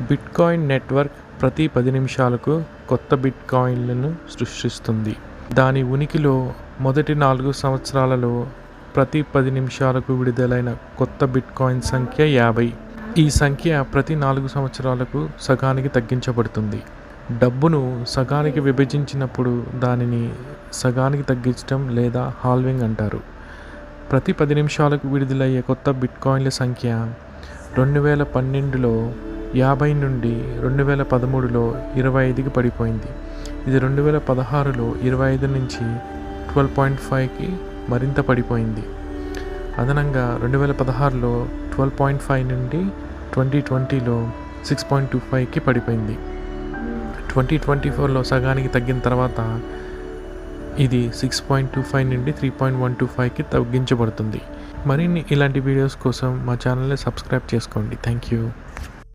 Bitcoin network ప్రతి 10 నిమిషాలకు కొత్త బిట్‌కాయిన్లను సృష్టిస్తుంది. దాని ఉనికిలో మొదటి 4 సంవత్సరాలలో ప్రతి 10 నిమిషాలకు విడుదలైన కొత్త బిట్‌కాయిన్ సంఖ్య 50. ఈ సంఖ్య ప్రతి 4 సంవత్సరాలకు సగానికి తగ్గించబడుతుంది. డబ్బును సగానికి విభజించినప్పుడు దానిని సగానికి తగ్గించడం లేదా హాల్వింగ్ అంటారు. ప్రతి 10 నిమిషాలకు విడుదలయ్యే కొత్త బిట్‌కాయిన్ల సంఖ్య 2012లో 50 నుండి 2013లో 25కి పడిపోయింది. ఇది 2016లో 25 నుంచి 12.5కి మరింత పడిపోయింది. అదనంగా 2016లో 12.5 నుండి 2020లో 6.25కి పడిపోయింది. 2024లో సగానికి తగ్గిన తర్వాత ఇది 6.25 నుండి 3.125కి తగ్గించబడుతుంది. మరిన్ని ఇలాంటి వీడియోస్ కోసం మా ఛానల్ని సబ్స్క్రైబ్ చేసుకోండి. Thank you.